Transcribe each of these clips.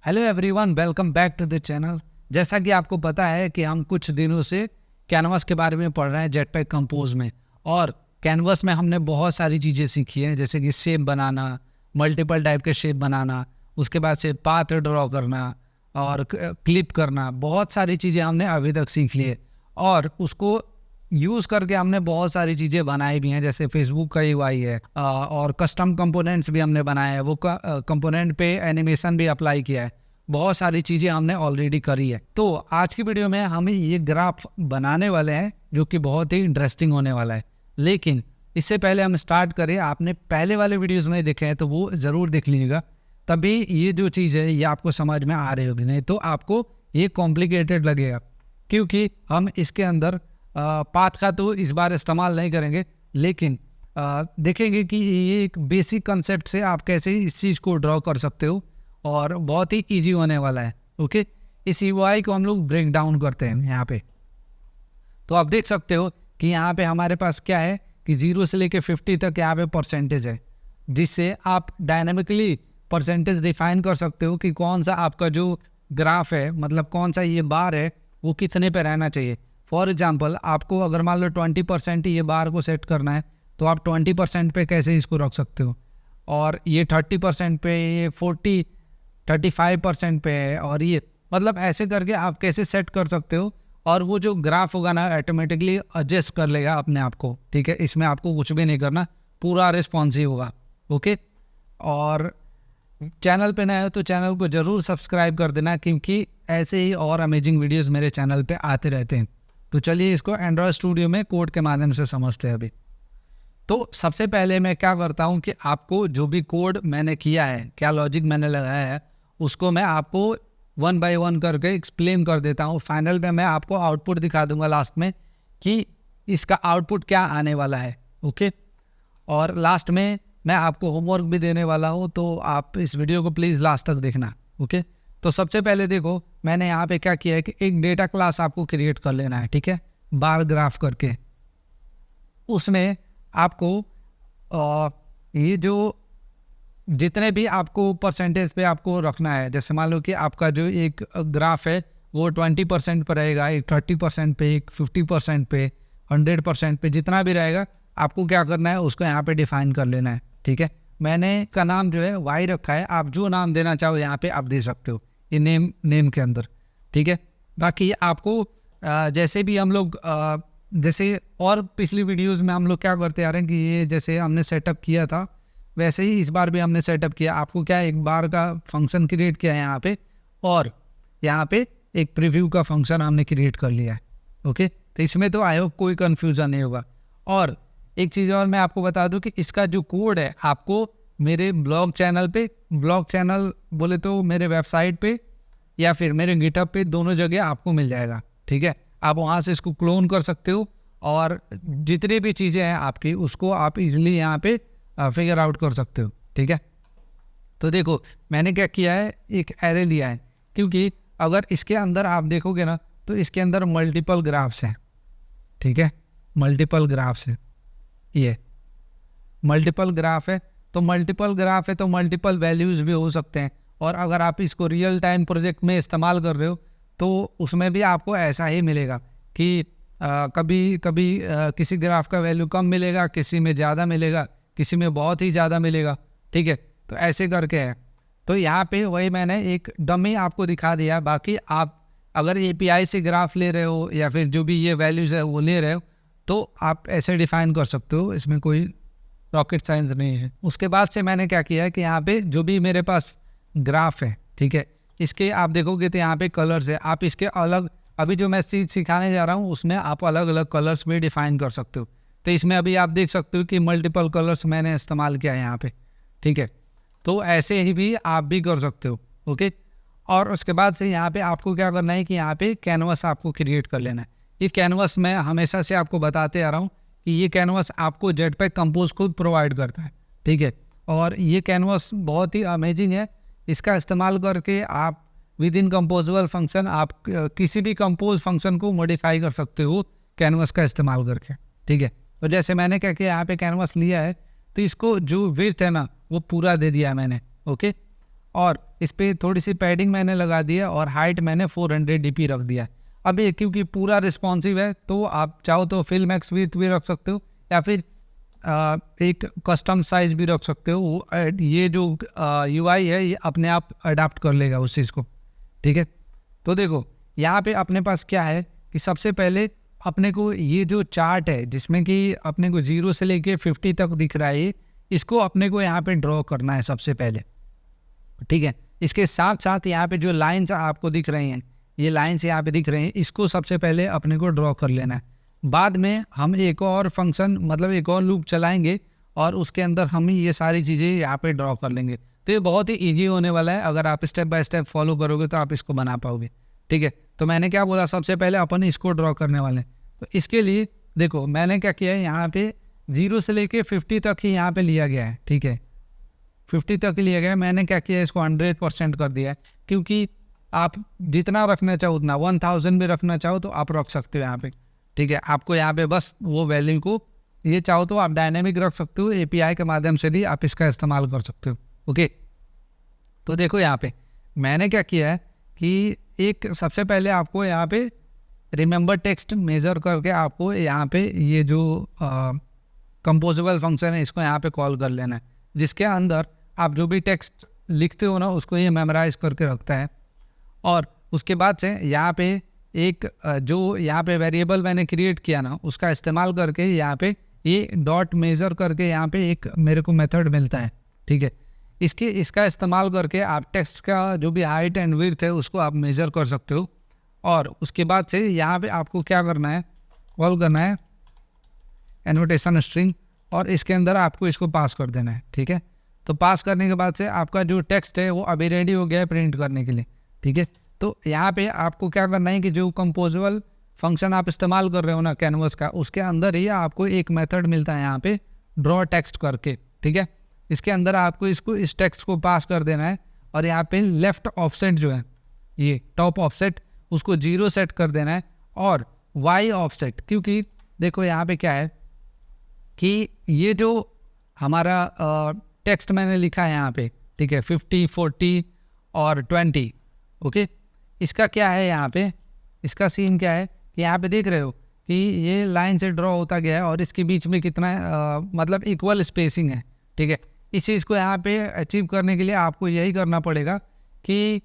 Hello everyone, welcome back to the channel. जैसा कि आपको पता है कि हम कुछ दिनों से कैनवास के बारे में पढ़ रहे हैं जेटपैक कंपोज में। और कैनवास में हमने बहुत सारी चीज़ें सीखी हैं, जैसे कि शेप बनाना, मल्टीपल टाइप के शेप बनाना, उसके बाद से पाथ ड्रॉ करना और क्लिप करना। बहुत सारी चीज़ें हमने अभी तक सीख ली है और उसको यूज़ करके हमने बहुत सारी चीज़ें बनाई भी हैं, जैसे फेसबुक का यूआई है और कस्टम कंपोनेंट्स भी हमने बनाए हैं। वो कंपोनेंट पे एनिमेशन भी अप्लाई किया है। बहुत सारी चीज़ें हमने ऑलरेडी करी है। तो आज की वीडियो में हम ये ग्राफ बनाने वाले हैं जो कि बहुत ही इंटरेस्टिंग होने वाला है। लेकिन इससे पहले हम स्टार्ट करें, आपने पहले वाले वीडियोज़ नहीं देखे हैं तो वो ज़रूर देख लीजिएगा, तभी ये जो चीज़ है ये आपको समझ में आ रही होगी। नहीं तो आपको ये कॉम्प्लिकेटेड लगेगा, क्योंकि हम इसके अंदर पाथ का तो इस बार इस्तेमाल नहीं करेंगे, लेकिन देखेंगे कि ये एक बेसिक कंसेप्ट से आप कैसे इस चीज़ को ड्रॉ कर सकते हो और बहुत ही इजी होने वाला है। ओके, इस यूआई को हम लोग ब्रेक डाउन करते हैं यहाँ पे। तो आप देख सकते हो कि यहाँ पे हमारे पास क्या है कि 0 से लेके 50 तक यहाँ पे परसेंटेज है, जिससे आप डायनामिकली परसेंटेज डिफाइन कर सकते हो कि कौन सा आपका जो ग्राफ है, मतलब कौन सा ये बार है, वो कितने पे रहना चाहिए। फॉर एग्जाम्पल, आपको अगर मान लो 20% ये बार को सेट करना है तो आप 20% पे कैसे इसको रख सकते हो, और ये 30% पे, ये 35% पे है, और ये मतलब ऐसे करके आप कैसे सेट कर सकते हो। और वो जो ग्राफ होगा ना ऑटोमेटिकली एडजस्ट कर लेगा अपने आप को। ठीक है, इसमें आपको कुछ भी नहीं करना, पूरा रिस्पॉन्सिव होगा। ओके, और चैनल पे नए हो तो चैनल को ज़रूर सब्सक्राइब कर देना, क्योंकि ऐसे ही और अमेजिंग वीडियोस मेरे चैनल पे आते रहते हैं। तो चलिए इसको एंड्रॉयड स्टूडियो में कोड के माध्यम से समझते हैं अभी। तो सबसे पहले मैं क्या करता हूँ कि आपको जो भी कोड मैंने किया है, क्या लॉजिक मैंने लगाया है, उसको मैं आपको 1 बाय 1 करके एक्सप्लेन कर देता हूँ। फाइनल में मैं आपको आउटपुट दिखा दूंगा लास्ट में कि इसका आउटपुट क्या आने वाला है। ओके, और लास्ट में मैं आपको होमवर्क भी देने वाला हूँ, तो आप इस वीडियो को प्लीज़ लास्ट तक देखना। ओके, तो सबसे पहले देखो मैंने यहाँ पे क्या किया है कि एक डेटा क्लास आपको क्रिएट कर लेना है। ठीक है, बार ग्राफ करके उसमें आपको ये जो जितने भी आपको परसेंटेज पे आपको रखना है, जैसे मान लो कि आपका जो एक ग्राफ है वो 20% पर रहेगा, एक 30% पे, एक 50% पे, 100% पे, जितना भी रहेगा आपको क्या करना है उसको यहाँ पे डिफाइन कर लेना है। ठीक है, मैंने का नाम जो है वाई रखा है, आप जो नाम देना चाहो यहाँ पे आप दे सकते हो ये नेम के अंदर। ठीक है, बाकी आपको जैसे भी हम लोग जैसे और पिछली वीडियोस में हम लोग क्या करते आ रहे हैं कि ये जैसे हमने सेटअप किया था वैसे ही इस बार भी हमने सेटअप किया। आपको क्या एक बार का फंक्शन क्रिएट किया है यहाँ पे, और यहाँ पे एक प्रीव्यू का फंक्शन हमने क्रिएट कर लिया है। ओके, तो इसमें तो आई होप कोई कन्फ्यूज़न नहीं होगा। और एक चीज़ और मैं आपको बता दूं कि इसका जो कोड है आपको मेरे ब्लॉग चैनल पे, ब्लॉग चैनल बोले तो मेरे वेबसाइट पे या फिर मेरे गिटहब पे, दोनों जगह आपको मिल जाएगा। ठीक है, आप वहाँ से इसको क्लोन कर सकते हो और जितनी भी चीज़ें हैं आपकी उसको आप इजीली यहाँ पे फिगर आउट कर सकते हो। ठीक है, तो देखो मैंने क्या किया है, एक एरे लिया है, क्योंकि अगर इसके अंदर आप देखोगे ना तो इसके अंदर मल्टीपल ग्राफ्स हैं। ठीक है, मल्टीपल ग्राफ्स है, ये मल्टीपल ग्राफ है, तो मल्टीपल ग्राफ है तो मल्टीपल वैल्यूज़ भी हो सकते हैं। और अगर आप इसको रियल टाइम प्रोजेक्ट में इस्तेमाल कर रहे हो तो उसमें भी आपको ऐसा ही मिलेगा कि कभी कभी किसी ग्राफ का वैल्यू कम मिलेगा, किसी में ज़्यादा मिलेगा, किसी में बहुत ही ज़्यादा मिलेगा। ठीक है, तो ऐसे करके है। तो यहाँ पे वही मैंने एक डमी आपको दिखा दिया। बाकी आप अगर API से ग्राफ ले रहे हो या फिर जो भी ये वैल्यूज़ है वो ले रहे हो तो आप ऐसे डिफाइन कर सकते हो, इसमें कोई रॉकेट साइंस नहीं है। उसके बाद से मैंने क्या किया है कि यहाँ पे जो भी मेरे पास ग्राफ है, ठीक है, इसके आप देखोगे तो यहाँ पे कलर्स है। आप इसके अलग, अभी जो मैं चीज़ सिखाने जा रहा हूँ उसमें आप अलग अलग कलर्स भी डिफाइन कर सकते हो। तो इसमें अभी आप देख सकते हो कि मल्टीपल कलर्स मैंने इस्तेमाल किया है यहाँ पे। ठीक है, तो ऐसे ही भी आप भी कर सकते हो। ओके, और उसके बाद से यहाँ पे आपको क्या करना है कि यहाँ पे कैनवास आपको क्रिएट कर लेना है। ये कैनवास मैं हमेशा से आपको बताते आ रहा हूँ कि ये कैनवास आपको जेटपैक कंपोज खुद प्रोवाइड करता है। ठीक है, और ये कैनवास बहुत ही अमेजिंग है। इसका इस्तेमाल करके आप विद इन कंपोजेबल फंक्शन आप किसी भी कंपोज फंक्शन को मॉडिफाई कर सकते हो कैनवास का इस्तेमाल करके। ठीक है, तो जैसे मैंने क्या किया, यहाँ पे कैनवास लिया है तो इसको जो विड्थ है ना वो पूरा दे दिया है मैंने। ओके, और इस पर थोड़ी सी पैडिंग मैंने लगा दिया और हाइट मैंने 400 dp रख दिया। अब ये क्योंकि पूरा रिस्पॉन्सिव है तो आप चाहो तो फिल मैक्स विड्थ भी रख सकते हो या फिर एक कस्टम साइज भी रख सकते हो। ये जो UI है ये अपने आप अडाप्ट कर लेगा उस चीज़ को, ठीक है। तो देखो यहाँ पे अपने पास क्या है कि सबसे पहले अपने को ये जो चार्ट है जिसमें कि अपने को 0 से लेके 50 तक दिख रहा है, इसको अपने को यहाँ पे ड्रॉ करना है सबसे पहले, ठीक है। इसके साथ साथ यहाँ पे जो लाइन्स आपको दिख रही हैं, ये लाइन्स यहाँ पे दिख रही हैं, इसको सबसे पहले अपने को ड्रॉ कर लेना है। बाद में हम एक और फंक्शन मतलब एक और लूप चलाएंगे और उसके अंदर हम ये सारी चीज़ें यहाँ पे ड्रॉ कर लेंगे। तो ये बहुत ही ईजी होने वाला है, अगर आप स्टेप बाय स्टेप फॉलो करोगे तो आप इसको बना पाओगे, ठीक है। तो मैंने क्या बोला, सबसे पहले अपन इसको ड्रॉ करने वाले हैं। तो इसके लिए देखो मैंने क्या किया है, यहाँ पे 0 से लेके 50 तक ही यहाँ पे लिया गया है, ठीक है। 50 तक ही लिया गया है। मैंने क्या किया है, इसको 100% कर दिया है, क्योंकि आप जितना रखना चाहो उतना 1000 भी रखना चाहो तो आप रख सकते हो यहाँ पे, ठीक है। आपको यहाँ पे बस वो वैल्यू को, ये चाहो तो आप डायनेमिक रख सकते हो, API के माध्यम से भी आप इसका इस्तेमाल कर सकते हो, ओके। तो देखो यहाँ पे मैंने क्या किया है कि एक सबसे पहले आपको यहाँ पे रिमेंबर टेक्स्ट मेजर करके आपको यहाँ पे ये जो कंपोजेबल फंक्शन है इसको यहाँ पे कॉल कर लेना है, जिसके अंदर आप जो भी टेक्स्ट लिखते हो ना उसको ये मेमोराइज करके रखता है। और उसके बाद से यहाँ पे एक जो यहाँ पे वेरिएबल मैंने क्रिएट किया ना उसका इस्तेमाल करके यहाँ पे ये डॉट मेजर करके यहाँ पे एक मेरे को मेथड मिलता है, ठीक है। इसका इस्तेमाल करके आप टेक्स्ट का जो भी हाइट एंड विड्थ है उसको आप मेजर कर सकते हो। और उसके बाद से यहाँ पे आपको क्या करना है, कॉल करना है एनोटेशन स्ट्रिंग और इसके अंदर आपको इसको पास कर देना है, ठीक है। तो पास करने के बाद से आपका जो टेक्स्ट है वो अभी रेडी हो गया है प्रिंट करने के लिए, ठीक है। तो यहाँ पे आपको क्या करना है कि जो कंपोजेबल फंक्शन आप इस्तेमाल कर रहे हो ना कैनवस का, उसके अंदर ही आपको एक मेथड मिलता है यहाँ पे ड्रॉ टेक्स्ट करके, ठीक है। इसके अंदर आपको इसको इस टेक्स्ट को पास कर देना है और यहाँ पे लेफ्ट ऑफसेट जो है ये टॉप ऑफसेट उसको 0 सेट कर देना है और वाई ऑफसेट, क्योंकि देखो यहाँ पे क्या है कि ये जो हमारा टेक्स्ट मैंने लिखा है यहाँ पे, ठीक है, 50, 40 और 20, ओके। इसका क्या है यहाँ पे, इसका सीन क्या है कि यहाँ पे देख रहे हो कि ये लाइन से ड्रॉ होता गया है और इसके बीच में कितना मतलब इक्वल स्पेसिंग है, ठीक है। इस चीज़ को यहाँ पे अचीव करने के लिए आपको यही करना पड़ेगा कि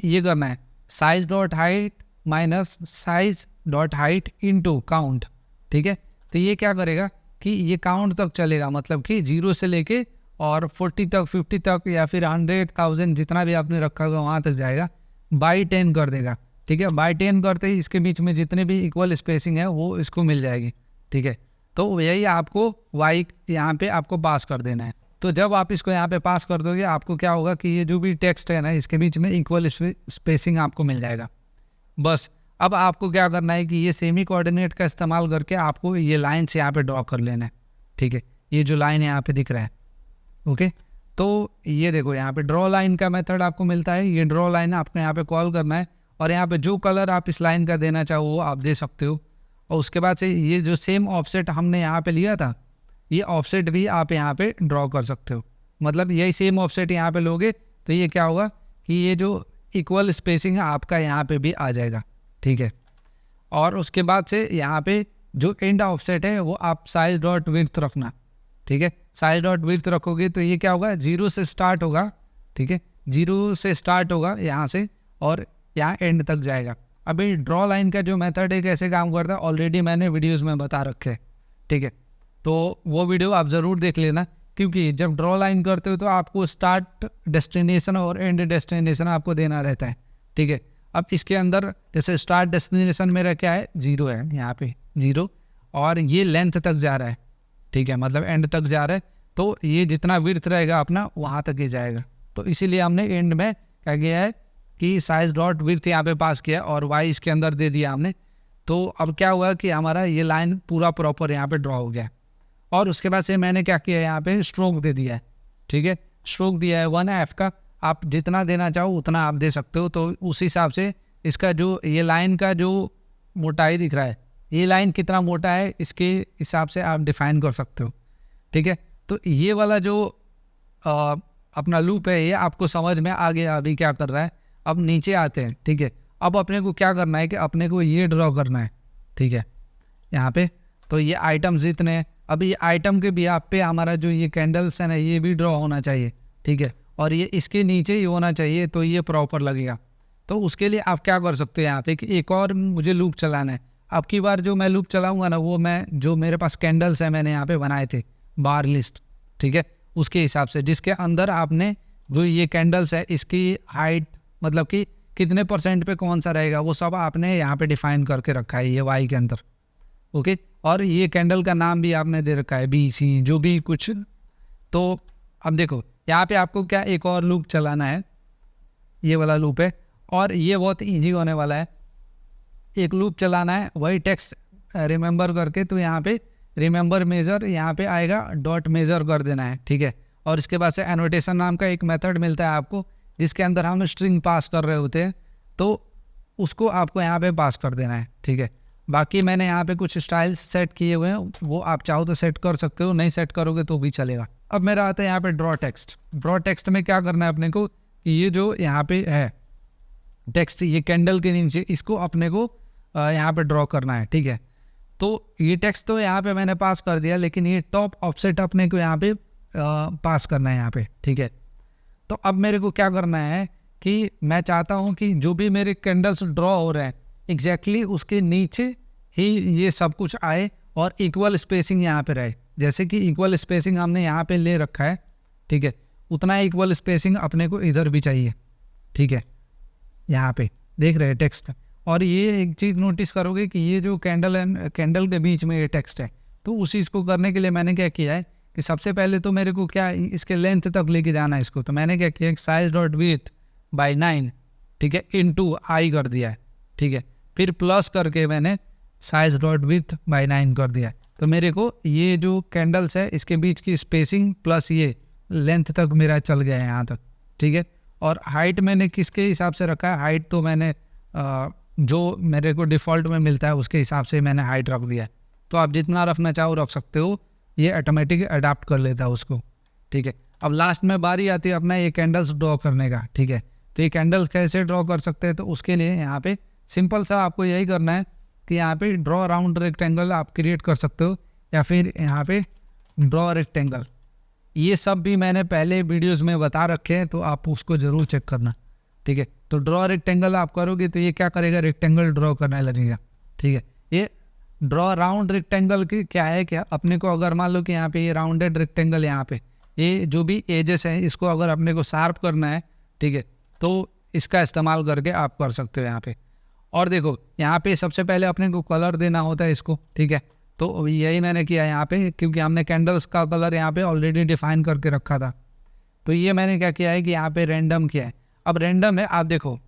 ये करना है size dot height minus size dot height into count, ठीक है। तो ये क्या करेगा कि ये काउंट तक चलेगा, मतलब कि 0 से लेके और 40 तक, 50 तक या फिर 100,000 जितना भी आपने रखा होगा वहाँ तक जाएगा, बाई 10 कर देगा, ठीक है। बाई 10 करते ही इसके बीच में जितने भी इक्वल स्पेसिंग है वो इसको मिल जाएगी, ठीक है। तो यही आपको वाई यहाँ पे आपको पास कर देना है। तो जब आप इसको यहाँ पे पास कर दोगे आपको क्या होगा कि ये जो भी टेक्स्ट है ना इसके बीच में इक्वल स्पेसिंग आपको मिल जाएगा। बस अब आपको क्या करना है कि ये सेमी कोऑर्डिनेट का इस्तेमाल करके आपको ये लाइन से यहाँ पे ड्रॉ कर लेना है, ठीक है। ये जो लाइन यहाँ पे दिख रहा है, ओके। तो ये देखो यहाँ पे ड्रॉ लाइन का मेथड आपको मिलता है, ये ड्रॉ लाइन आपको यहाँ पे कॉल करना है और यहाँ पे जो कलर आप इस लाइन का देना चाहो वो आप दे सकते हो। और उसके बाद से ये जो सेम ऑफसेट हमने यहाँ पे लिया था ये ऑफसेट भी आप यहाँ पे ड्रॉ कर सकते हो, मतलब यही सेम ऑफसेट यहाँ पे लोगे तो ये क्या होगा कि ये जो इक्वल स्पेसिंग है आपका यहाँ पे भी आ जाएगा, ठीक है। और उसके बाद से यहाँ पे जो एंड ऑफसेट है वो आप साइज डॉट विड्थ रखना, ठीक है। साइज डॉट विड्थ रखोगे तो ये क्या होगा 0 से स्टार्ट होगा, ठीक है। 0 से स्टार्ट होगा यहाँ से और यहाँ एंड तक जाएगा। अभी ड्रॉ लाइन का जो मेथड है कैसे काम करता है ऑलरेडी मैंने वीडियोज़ में बता रखे हैं, ठीक है। तो वो वीडियो आप ज़रूर देख लेना, क्योंकि जब ड्रॉ लाइन करते हो तो आपको स्टार्ट डेस्टिनेशन और एंड डेस्टिनेशन आपको देना रहता है, ठीक है। अब इसके अंदर जैसे स्टार्ट डेस्टिनेशन मेरा क्या है 0 है, यहाँ पे 0 और ये लेंथ तक जा रहा है, ठीक है, मतलब एंड तक जा रहा है। तो ये जितना विड्थ रहेगा अपना वहाँ तक ही जाएगा। तो इसीलिए हमने एंड में क्या किया है कि साइज डॉट विड्थ यहाँ पे पास किया और वाई इसके अंदर दे दिया हमने। तो अब क्या हुआ कि हमारा ये लाइन पूरा प्रॉपर यहाँ पे ड्रॉ हो गया। और उसके बाद से मैंने क्या किया यहाँ पे स्ट्रोक दे दिया है, ठीक है। स्ट्रोक दिया है 1F का, आप जितना देना चाहो उतना आप दे सकते हो। तो उस हिसाब से इसका जो ये लाइन का जो मोटाई दिख रहा है, ये लाइन कितना मोटा है इसके हिसाब से आप डिफाइन कर सकते हो, ठीक है। तो ये वाला जो अपना लूप है ये आपको समझ में आ गया अभी क्या कर रहा है। अब नीचे आते हैं, ठीक है। अब अपने को क्या करना है कि अपने को ये ड्रॉ करना है, ठीक है, यहाँ पे। तो ये आइटम्स जितने हैं, अब ये आइटम के बिहाफ पे हमारा जो ये कैंडल्स है ना ये भी ड्रॉ होना चाहिए, ठीक है, और ये इसके नीचे ही होना चाहिए, तो ये प्रॉपर लगेगा। तो उसके लिए आप क्या कर सकते हैं यहाँ पे कि एक और मुझे लूप चलाना है। अब की बार जो मैं लूप चलाऊंगा ना वो मैं जो मेरे पास कैंडल्स है मैंने यहाँ पे बनाए थे बार लिस्ट, ठीक है, उसके हिसाब से जिसके अंदर आपने जो ये कैंडल्स है इसकी हाइट मतलब कि कितने % पे कौन सा रहेगा वो सब आपने यहाँ पे डिफाइन करके रखा है ये वाई के अंदर, ओके। और ये कैंडल का नाम भी आपने दे रखा है BC जो भी कुछ। तो अब देखो यहाँ पे आपको क्या एक और लूप चलाना है, ये वाला लूप है और ये बहुत इजी होने वाला है। एक लूप चलाना है वही टेक्स्ट रिमेंबर करके, तो यहाँ पे रिमेंबर मेजर यहाँ पे आएगा डॉट मेजर कर देना है, ठीक है। और इसके बाद से एनोटेशन नाम का एक मेथड मिलता है आपको जिसके अंदर हम स्ट्रिंग पास कर रहे होते हैं, तो उसको आपको यहाँ पे पास कर देना है, ठीक है। बाकी मैंने यहाँ पे कुछ स्टाइल्स सेट किए हुए हैं, वो आप चाहो तो सेट कर सकते हो, नहीं सेट करोगे तो भी चलेगा। अब मेरा आता है यहाँ पे ड्रॉ टेक्स्ट। ड्रॉ टेक्स्ट में क्या करना है अपने को कि ये जो यहाँ पे है टेक्स्ट ये कैंडल के नीचे इसको अपने को यहाँ पे ड्रॉ करना है, ठीक है। तो ये टेक्स्ट तो यहाँ पे मैंने पास कर दिया, लेकिन ये टॉप ऑफसेट अपने को यहाँ पे पास करना है यहाँ पे, ठीक है। तो अब मेरे को क्या करना है कि मैं चाहता हूँ कि जो भी मेरे कैंडल्स ड्रॉ हो रहे हैं एग्जैक्टली उसके नीचे ही ये सब कुछ आए और इक्वल स्पेसिंग यहाँ पे रहे। जैसे कि इक्वल स्पेसिंग हमने यहाँ पे ले रखा है, ठीक है, उतना इक्वल स्पेसिंग अपने को इधर भी चाहिए, ठीक है। यहाँ पे देख रहे हैं टेक्स्ट, और ये एक चीज़ नोटिस करोगे कि ये जो कैंडल के बीच में ये टेक्स्ट है, तो उस चीज़ को करने के लिए मैंने क्या किया है कि सबसे पहले तो मेरे को क्या इसके लेंथ तक लेके जाना है इसको। तो मैंने क्या किया साइज डॉट विड्थ बाई 9, ठीक है, इनटू आई कर दिया है, ठीक है। फिर प्लस करके मैंने साइज डॉट विड्थ बाई 9 कर दिया है। तो मेरे को ये जो कैंडल्स है इसके बीच की स्पेसिंग प्लस ये लेंथ तक मेरा चल गया है यहाँ तक, ठीक है। और हाइट मैंने किसके हिसाब से रखा है, हाइट तो मैंने जो मेरे को डिफ़ॉल्ट में मिलता है उसके हिसाब से मैंने हाइट रख दिया है। तो आप जितना रखना चाहो रख सकते हो, ये ऑटोमेटिक अडाप्ट कर लेता है उसको, ठीक है। अब लास्ट में बारी आती है अपना ये कैंडल्स ड्रॉ करने का, ठीक है। तो ये कैंडल्स कैसे ड्रॉ कर सकते हैं, तो उसके लिए यहाँ पे सिंपल सा आपको यही करना है कि यहाँ पे ड्रॉ राउंड रेक्टेंगल आप क्रिएट कर सकते हो, या फिर यहाँ पे ड्रॉ रेक्टेंगल। ये सब भी मैंने पहले वीडियोज़ में बता रखे हैं, तो आप उसको ज़रूर चेक करना, ठीक है। तो ड्रॉ रेक्टेंगल आप करोगे तो ये क्या करेगा, रेक्टेंगल ड्रॉ करने लगेगा, ठीक है। ये ड्रॉ राउंड रेक्टेंगल की क्या है, क्या अपने को अगर मान लो कि यहाँ पे ये राउंडेड रेक्टेंगल यहाँ पे ये जो भी एजेस हैं इसको अगर अपने को शार्प करना है, ठीक है, तो इसका इस्तेमाल करके आप कर सकते हो यहाँ पे। और देखो यहाँ पे सबसे पहले अपने को कलर देना होता है इसको, ठीक है। तो यही मैंने किया यहाँ पे, क्योंकि हमने कैंडल्स का कलर यहाँ पे ऑलरेडी डिफाइन करके रखा था। तो ये मैंने क्या किया है कि यहाँ पे रैंडम किया है। अब रैंडम है, आप देखो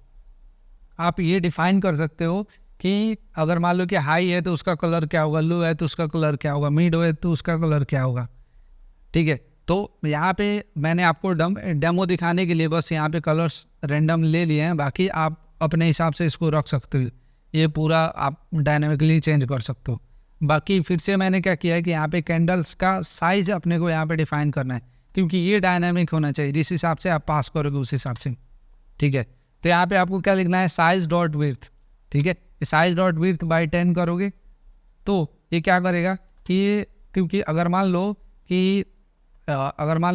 आप ये डिफाइन कर सकते हो कि अगर मान लो कि हाई है तो उसका कलर क्या होगा, लो है तो उसका कलर क्या होगा, मिड है तो उसका कलर क्या होगा, ठीक है। तो यहाँ पे मैंने आपको डेमो दिखाने के लिए बस यहाँ पे कलर्स रैंडम ले लिए हैं, बाकी आप अपने हिसाब से इसको रख सकते हो, ये पूरा आप डायनामिकली चेंज कर सकते हो। बाकी फिर से मैंने क्या किया है कि यहाँ पे कैंडल्स का साइज़ अपने को यहाँ पे डिफाइन करना है, क्योंकि ये डायनामिक होना चाहिए, जिस हिसाब से आप पास करोगे उस हिसाब से, ठीक है। तो यहाँ पे आपको क्या लिखना है, साइज डॉट विड्थ, ठीक है। साइज डॉट विड्थ बाई 10 करोगे तो ये क्या करेगा कि ये, क्योंकि अगर मान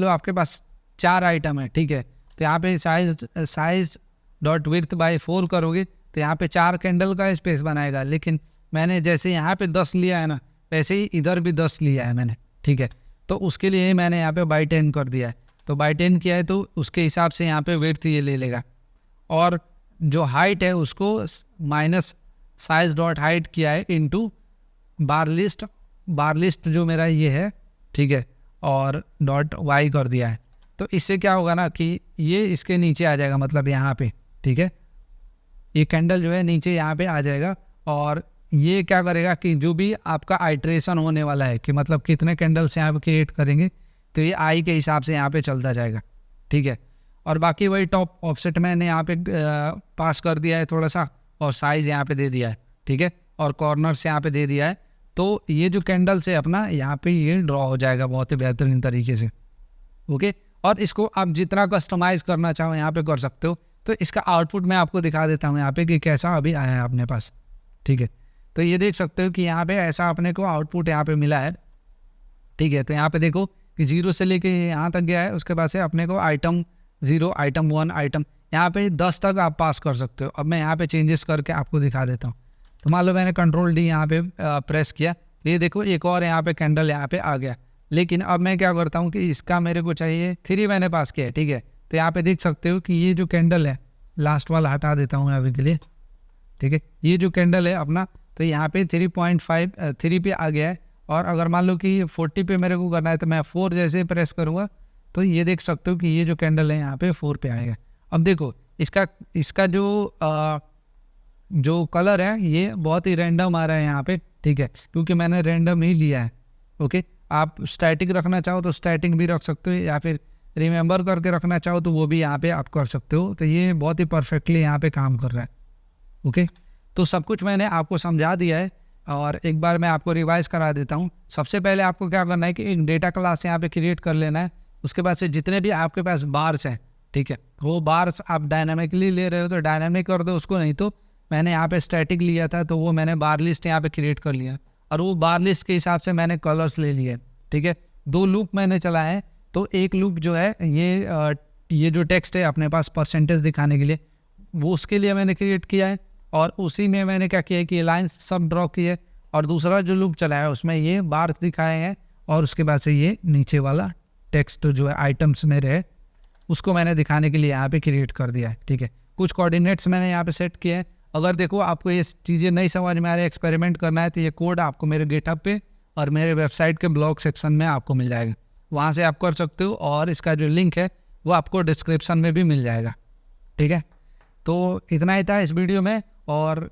लो आपके पास 4 आइटम है, ठीक है, तो यहाँ पे साइज डॉट विड्थ बाई 4 करोगे तो यहाँ पे 4 कैंडल का स्पेस बनाएगा। लेकिन मैंने जैसे यहाँ पे 10 लिया है ना, वैसे ही इधर भी 10 लिया है मैंने, ठीक है। तो उसके लिए मैंने यहाँ पे बाई 10 कर दिया है। तो बाई 10 किया है तो उसके हिसाब से यहाँ पे विड्थ ये ले लेगा, और जो हाइट है उसको माइनस साइज डॉट हाइट किया है इनटू बार लिस्ट जो मेरा ये है, ठीक है, और डॉट वाई कर दिया है। तो इससे क्या होगा ना कि ये इसके नीचे आ जाएगा, मतलब यहाँ पे, ठीक है, ये कैंडल जो है नीचे यहाँ पे आ जाएगा। और ये क्या करेगा कि जो भी आपका आइट्रेशन होने वाला है कि मतलब कितने कैंडल्स यहाँ पे क्रिएट करेंगे, तो ये आई के हिसाब से यहाँ पे चलता जाएगा, ठीक है। और बाकी वही टॉप ऑफसेट मैंने यहाँ पे पास कर दिया है थोड़ा सा, और साइज़ यहाँ पे दे दिया है, ठीक है, और कॉर्नर्स यहाँ पे दे दिया है। तो ये जो कैंडल्स है अपना यहाँ पे ये ड्रॉ हो जाएगा बहुत ही बेहतरीन तरीके से, ओके। और इसको आप जितना कस्टमाइज करना चाहो यहाँ पे कर सकते हो। तो इसका आउटपुट मैं आपको दिखा देता हूँ यहाँ पे कि कैसा अभी आया है अपने पास, ठीक है। तो ये देख सकते हो कि यहाँ पे ऐसा अपने को आउटपुट यहाँ पे मिला है, ठीक है। तो यहाँ पे देखो कि 0 से लेके यहाँ तक गया है, उसके बाद से अपने को आइटम 0, आइटम 1, आइटम यहाँ पे 10 तक आप पास कर सकते हो। अब मैं यहाँ पे चेंजेस करके आपको दिखा देता हूँ। तो मान लो मैंने Ctrl+D यहाँ पे प्रेस किया, ये देखो एक और यहाँ पे कैंडल यहाँ पे आ गया। लेकिन अब मैं क्या करता हूँ कि इसका मेरे को चाहिए 3 मैंने पास किया है, ठीक है। तो यहाँ पे देख सकते हो कि ये जो कैंडल है, लास्ट वाला हटा देता हूँ अभी के लिए, ठीक है। ये जो कैंडल है अपना, तो यहाँ पे 3 पे आ गया है। और अगर मान लो कि 40 पे मेरे को करना है तो मैं 4 जैसे प्रेस करूँगा तो ये देख सकते हो कि ये जो कैंडल है यहाँ पे 4 पे आएगा। अब देखो इसका जो कलर है ये बहुत ही रैंडम आ रहा है यहाँ पे, ठीक है, क्योंकि मैंने रैंडम ही लिया है। ओके, आप स्टैटिक रखना चाहो तो स्टैटिक भी रख सकते हो, या फिर रिमेंबर करके रखना चाहो तो वो भी यहाँ पे आप कर सकते हो। तो ये बहुत ही परफेक्टली यहाँ पे काम कर रहा है। ओके, तो सब कुछ मैंने आपको समझा दिया है और एक बार मैं आपको रिवाइज करा देता हूँ। सबसे पहले आपको क्या करना है कि एक डेटा क्लास यहाँ पे क्रिएट कर लेना है। उसके बाद से जितने भी आपके पास बार्स हैं, ठीक है, वो बार्स आप डायनामिकली ले रहे हो तो डायनामिक कर दो उसको, नहीं तो मैंने यहाँ पे स्टैटिक लिया था तो वो मैंने बार लिस्ट यहाँ पे क्रिएट कर लिया और वो बार लिस्ट के हिसाब से मैंने कलर्स ले लिए, ठीक है। 2 लूप मैंने चलाए हैं। तो एक लूप जो है ये जो टेक्स्ट है अपने पास परसेंटेज दिखाने के लिए, वो उसके लिए मैंने क्रिएट किया है और उसी में मैंने क्या किया है कि लाइन्स सब ड्रॉ की है। और दूसरा जो लूप चलाया है उसमें ये बार दिखाए हैं और उसके बाद से ये नीचे वाला टेक्स्ट जो है आइटम्स मेरे है उसको मैंने दिखाने के लिए यहाँ पे क्रिएट कर दिया है, ठीक है। कुछ कोऑर्डिनेट्स मैंने यहाँ पे सेट किए हैं। अगर देखो आपको ये चीज़ें नहीं समझ में आ रही, एक्सपेरिमेंट करना है, तो ये कोड आपको मेरे गिटहब पे और मेरे वेबसाइट के ब्लॉग सेक्शन में आपको मिल जाएगा, वहाँ से आप कर सकते हो। और इसका जो लिंक है वो आपको डिस्क्रिप्शन में भी मिल जाएगा, ठीक है। तो इतना ही था इस वीडियो में। और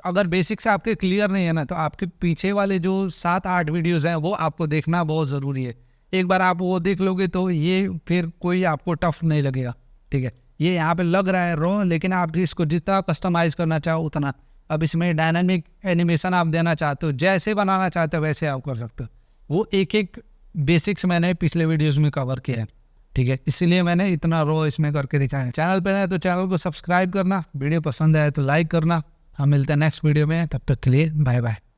अगर बेसिक्स आपके क्लियर नहीं है ना, तो आपके पीछे वाले जो 7-8 वीडियोज़ हैं वो आपको देखना बहुत ज़रूरी है। एक बार आप वो देख लोगे तो ये फिर कोई आपको टफ नहीं लगेगा, ठीक है। ये यहाँ पे लग रहा है रॉ, लेकिन आप इसको जितना कस्टमाइज़ करना चाहो उतना। अब इसमें डायनामिक एनिमेशन आप देना चाहते हो, जैसे बनाना चाहते हो वैसे आप कर सकते हो। वो एक बेसिक्स मैंने पिछले वीडियोस में कवर किया है, ठीक है, इसीलिए मैंने इतना रॉ इसमें करके दिखाया है। चैनल पर है तो चैनल को सब्सक्राइब करना, वीडियो पसंद आए तो लाइक करना। हम मिलते हैं नेक्स्ट वीडियो में, तब तक के लिए बाय बाय।